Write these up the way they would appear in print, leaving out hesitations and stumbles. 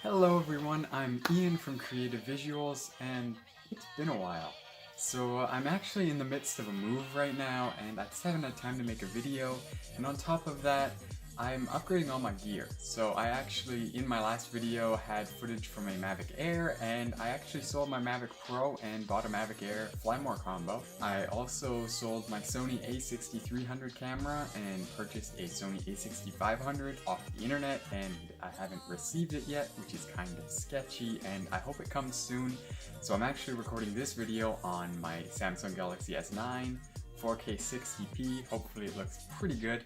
Hello everyone, I'm Ian from Creative Visuals, and it's been a while. So I'm actually in the midst of a move right now, and I just haven't had time to make a video, and on top of that, I'm upgrading all my gear. So I actually, in my last video, had footage from a Mavic Air, and I actually sold my Mavic Pro and bought a Mavic Air Flymore combo. I also sold my Sony a6300 camera and purchased a Sony a6500 off the internet, and I haven't received it yet, which is kind of sketchy, and I hope it comes soon. So I'm actually recording this video on my Samsung Galaxy S9, 4K 60p, hopefully it looks pretty good.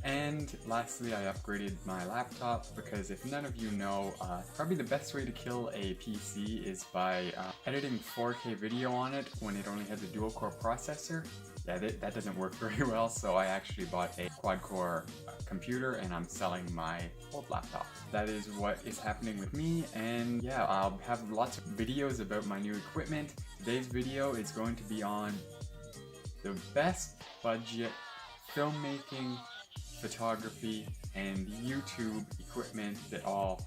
And lastly, I upgraded my laptop because if none of you know, probably the best way to kill a PC is by editing 4K video on it when it only has a dual-core processor. Yeah, that doesn't work very well, so I actually bought a quad-core computer and I'm selling my old laptop. That is what is happening with me, and yeah, I'll have lots of videos about my new equipment. Today's video is going to be on the best budget filmmaking, photography, and YouTube equipment that all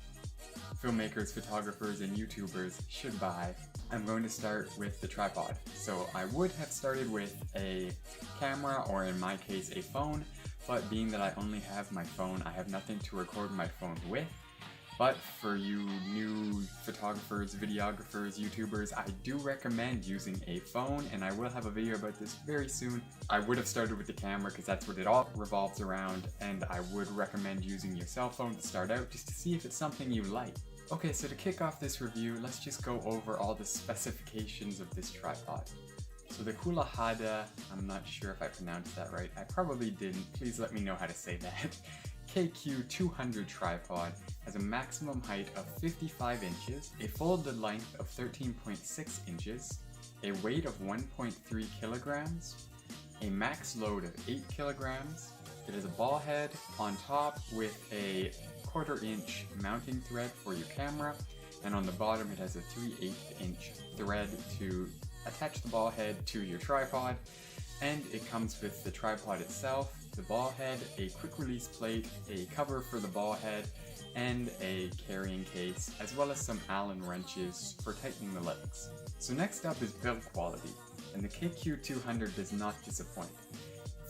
filmmakers, photographers, and YouTubers should buy. I'm going to start with the tripod. So I would have started with a camera, or in my case a phone, but being that I only have my phone, I have nothing to record my phone with. But for you new photographers, videographers, YouTubers, I do recommend using a phone, and I will have a video about this very soon. I would have started with the camera because that's what it all revolves around, and I would recommend using your cell phone to start out just to see if it's something you like. Okay, so to kick off this review, let's just go over all the specifications of this tripod. So the Koolehaoda, I'm not sure if I pronounced that right, I probably didn't, please let me know how to say that. KQ-200 tripod has a maximum height of 55 inches, a folded length of 13.6 inches, a weight of 1.3 kilograms, a max load of 8 kilograms. It has a ball head on top with a 1/4 inch mounting thread for your camera, and on the bottom it has a 3/8 inch thread to attach the ball head to your tripod. And it comes with the tripod itself, the ball head, a quick release plate, a cover for the ball head, and a carrying case, as well as some Allen wrenches for tightening the legs. So next up is build quality, and the KQ-200 does not disappoint.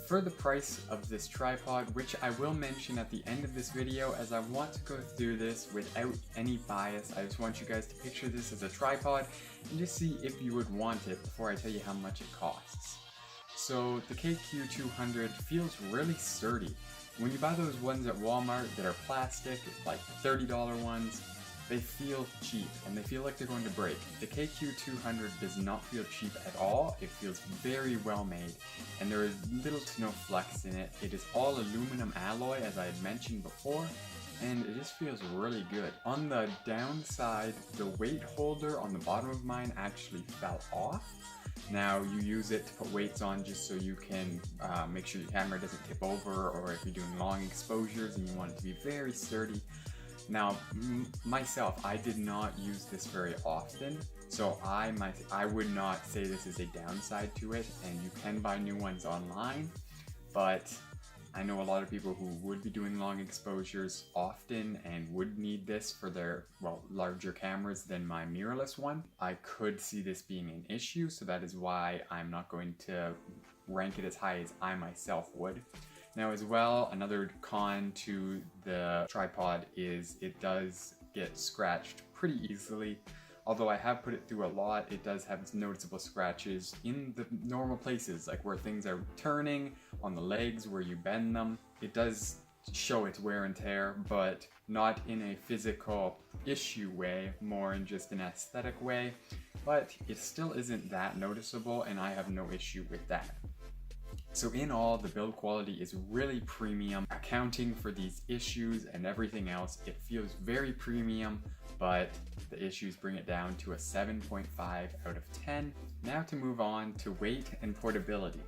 For the price of this tripod, which I will mention at the end of this video, as I want to go through this without any bias, I just want you guys to picture this as a tripod and just see if you would want it before I tell you how much it costs. So the KQ-200 feels really sturdy. When you buy those ones at Walmart that are plastic, like $30 ones, they feel cheap and they feel like they're going to break. The KQ-200 does not feel cheap at all. It feels very well made, and there is little to no flex in it. It is all aluminum alloy, as I had mentioned before, and it just feels really good. On the downside, the weight holder on the bottom of mine actually fell off. Now you use it to put weights on just so you can make sure your camera doesn't tip over, or if you're doing long exposures and you want it to be very sturdy. Now myself, I did not use this very often, so I would not say this is a downside to it, and you can buy new ones online, but I know a lot of people who would be doing long exposures often and would need this for their, well, larger cameras than my mirrorless one. I could see this being an issue, so that is why I'm not going to rank it as high as I myself would. Now as well, another con to the tripod is it does get scratched pretty easily. Although I have put it through a lot, it does have noticeable scratches in the normal places, like where things are turning, on the legs, where you bend them. It does show its wear and tear, but not in a physical issue way, more in just an aesthetic way. But it still isn't that noticeable, and I have no issue with that. So in all, the build quality is really premium. Accounting for these issues and everything else, it feels very premium, but the issues bring it down to a 7.5 out of 10. Now to move on to weight and portability.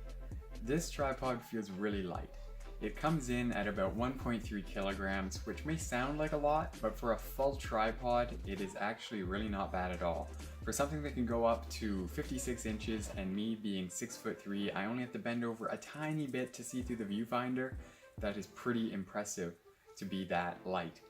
This tripod feels really light. It comes in at about 1.3 kilograms, which may sound like a lot, but for a full tripod, it is actually really not bad at all. For something that can go up to 56 inches and me being 6'3", I only have to bend over a tiny bit to see through the viewfinder. That is pretty impressive to be that light.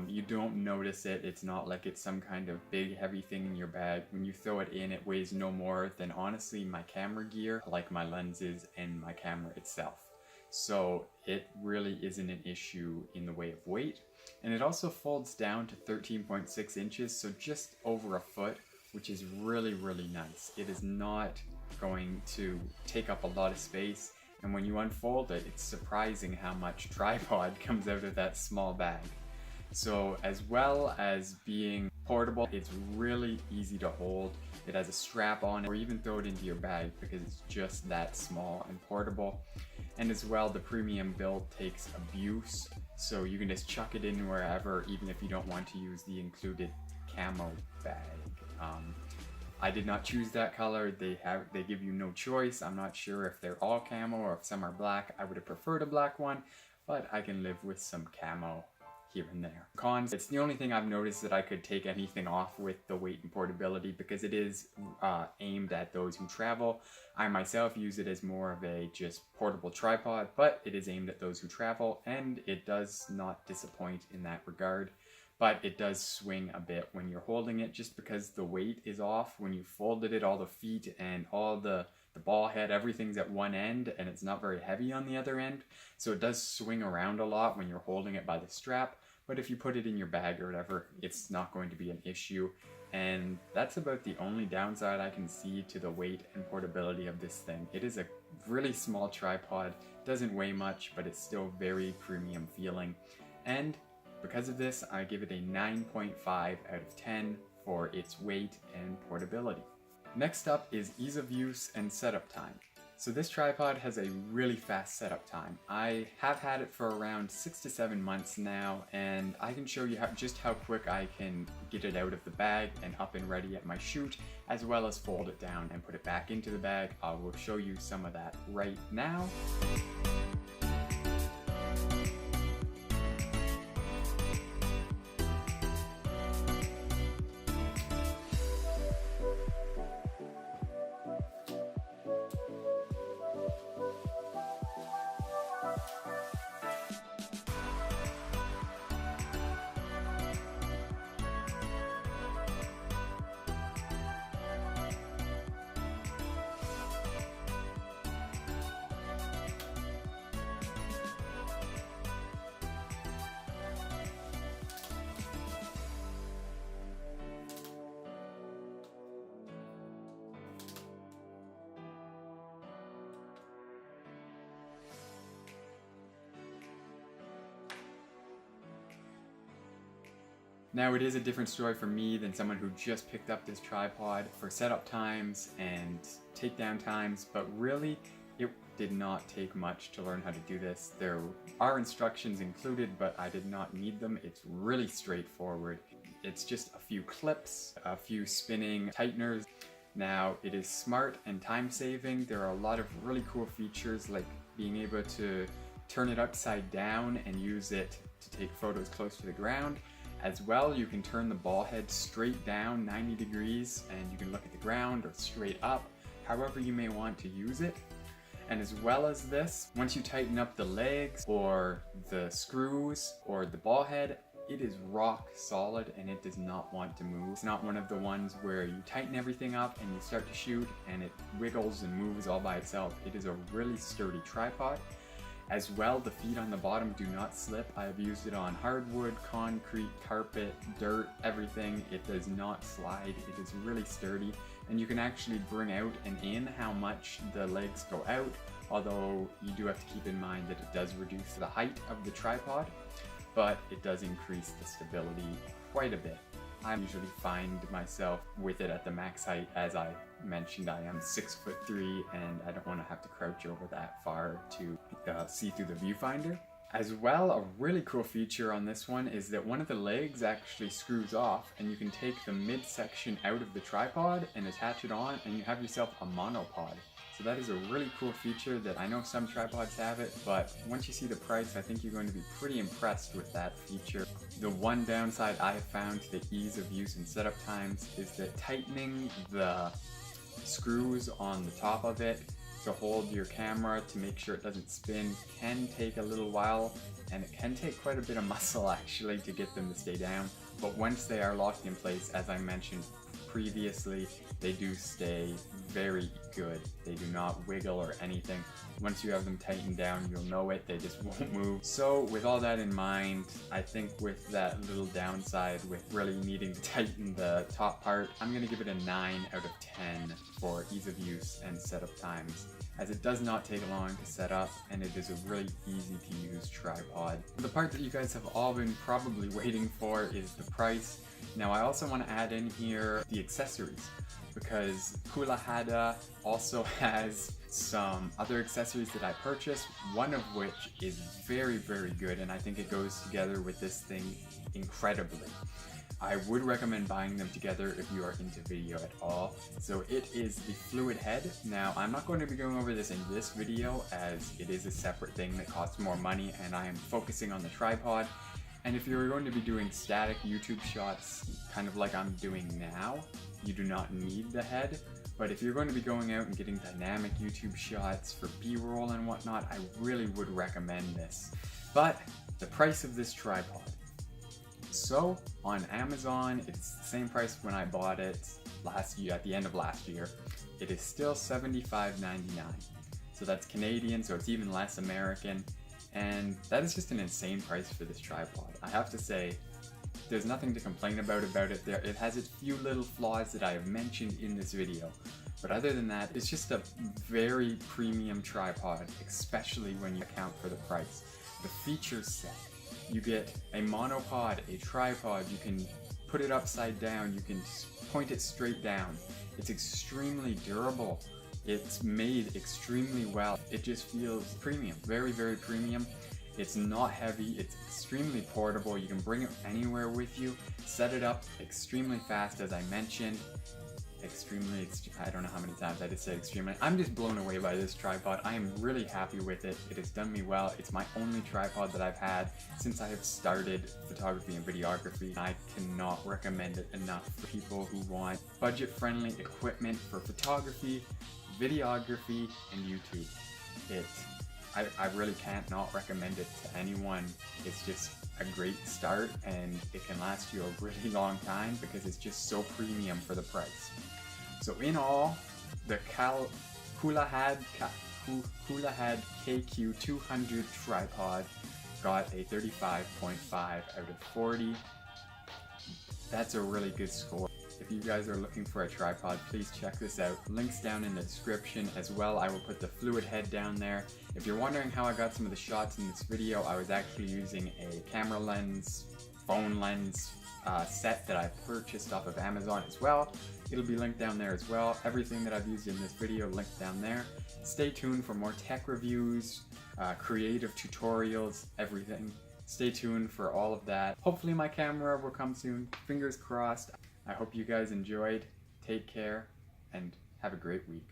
You don't notice it. It's not like it's some kind of big heavy thing in your bag. When you throw it in, it weighs no more than honestly my camera gear, like my lenses and my camera itself. So it really isn't an issue in the way of weight. And it also folds down to 13.6 inches, so just over a foot, which is really, really nice. It is not going to take up a lot of space. And when you unfold it, it's surprising how much tripod comes out of that small bag. So as well as being portable, it's really easy to hold. It has a strap on it, or even throw it into your bag because it's just that small and portable. And as well, the premium build takes abuse, so you can just chuck it in wherever, even if you don't want to use the included camo bag. I did not choose that color. They give you no choice. I'm not sure if they're all camo or if some are black. I would have preferred a black one, but I can live with some camo here and there. Cons, it's the only thing I've noticed that I could take anything off with the weight and portability, because it is aimed at those who travel. I myself use it as more of a just portable tripod, but it is aimed at those who travel, and it does not disappoint in that regard. But it does swing a bit when you're holding it, just because the weight is off. When you folded it, all the feet and all the ball head, everything's at one end, and it's not very heavy on the other end. So it does swing around a lot when you're holding it by the strap. But if you put it in your bag or whatever, it's not going to be an issue. And that's about the only downside I can see to the weight and portability of this thing. It is a really small tripod, doesn't weigh much, but it's still very premium feeling. And because of this, I give it a 9.5 out of 10 for its weight and portability. Next up is ease of use and setup time. So this tripod has a really fast setup time. I have had it for around 6 to 7 months now, and I can show you just how quick I can get it out of the bag and up and ready at my shoot, as well as fold it down and put it back into the bag. I will show you some of that right now. Now, it is a different story for me than someone who just picked up this tripod for setup times and takedown times, but really it did not take much to learn how to do this. There are instructions included, but I did not need them. It's really straightforward. It's just a few clips, a few spinning tighteners. Now, it is smart and time-saving. There are a lot of really cool features, like being able to turn it upside down and use it to take photos close to the ground. As well, you can turn the ball head straight down 90 degrees and you can look at the ground or straight up, however you may want to use it. And as well as this, once you tighten up the legs or the screws or the ball head, it is rock solid and it does not want to move. It's not one of the ones where you tighten everything up and you start to shoot and it wiggles and moves all by itself. It is a really sturdy tripod. As well, the feet on the bottom do not slip. I have used it on hardwood, concrete, carpet, dirt, everything. It does not slide. It is really sturdy, and you can actually bring out and in how much the legs go out, although you do have to keep in mind that it does reduce the height of the tripod, but it does increase the stability quite a bit. I usually find myself with it at the max height. As I mentioned, I am 6'3" and I don't want to have to crouch over that far to see through the viewfinder. As well, a really cool feature on this one is that one of the legs actually screws off and you can take the midsection out of the tripod and attach it on and you have yourself a monopod. So that is a really cool feature that I know some tripods have it, but once you see the price, I think you're going to be pretty impressed with that feature. The one downside I have found to the ease of use and setup times is that tightening the screws on the top of it to hold your camera to make sure it doesn't spin can take a little while, and it can take quite a bit of muscle actually to get them to stay down. But once they are locked in place, as I mentioned previously, they do stay very good. They do not wiggle or anything. Once you have them tightened down, you'll know it, they just won't move. So with all that in mind, I think with that little downside with really needing to tighten the top part, I'm gonna give it a 9 out of 10 for ease of use and setup times, as it does not take long to set up and it is a really easy to use tripod. The part that you guys have all been probably waiting for is the price. Now I also want to add in here the accessories, because Koolehaoda also has some other accessories that I purchased, one of which is very, very good, and I think it goes together with this thing incredibly. I would recommend buying them together if you are into video at all. So it is the fluid head. Now I'm not going to be going over this in this video, as it is a separate thing that costs more money and I am focusing on the tripod. And if you're going to be doing static YouTube shots, kind of like I'm doing now, you do not need the head. But if you're going to be going out and getting dynamic YouTube shots for B-roll and whatnot, I really would recommend this. But the price of this tripod. So on Amazon, it's the same price when I bought it last year, at the end of last year. It is still $75.99. So that's Canadian, so it's even less American. And that is just an insane price for this tripod. I have to say, there's nothing to complain about it. It has its few little flaws that I have mentioned in this video. But other than that, it's just a very premium tripod, especially when you account for the price. The feature set. You get a monopod, a tripod, you can put it upside down, you can point it straight down. It's extremely durable. It's made extremely well. It just feels premium, very, very premium. It's not heavy, it's extremely portable. You can bring it anywhere with you, set it up extremely fast, as I mentioned. I don't know how many times I just said extremely. I'm just blown away by this tripod. I am really happy with it. It has done me well. It's my only tripod that I've had since I have started photography and videography. I cannot recommend it enough for people who want budget-friendly equipment for photography, videography, and YouTube. I really can't not recommend it to anyone. It's just a great start, and it can last you a really long time because it's just so premium for the price. So in all, the Koolehaoda KQ-200 tripod got a 35.5 out of 40. That's a really good score. If you guys are looking for a tripod, please check this out. Links down in the description as well. I will put the fluid head down there. If you're wondering how I got some of the shots in this video, I was actually using a camera lens, phone lens set that I purchased off of Amazon as well. It'll be linked down there as well. Everything that I've used in this video linked down there. Stay tuned for more tech reviews, creative tutorials, everything. Stay tuned for all of that. Hopefully my camera will come soon. Fingers crossed. I hope you guys enjoyed. Take care and have a great week.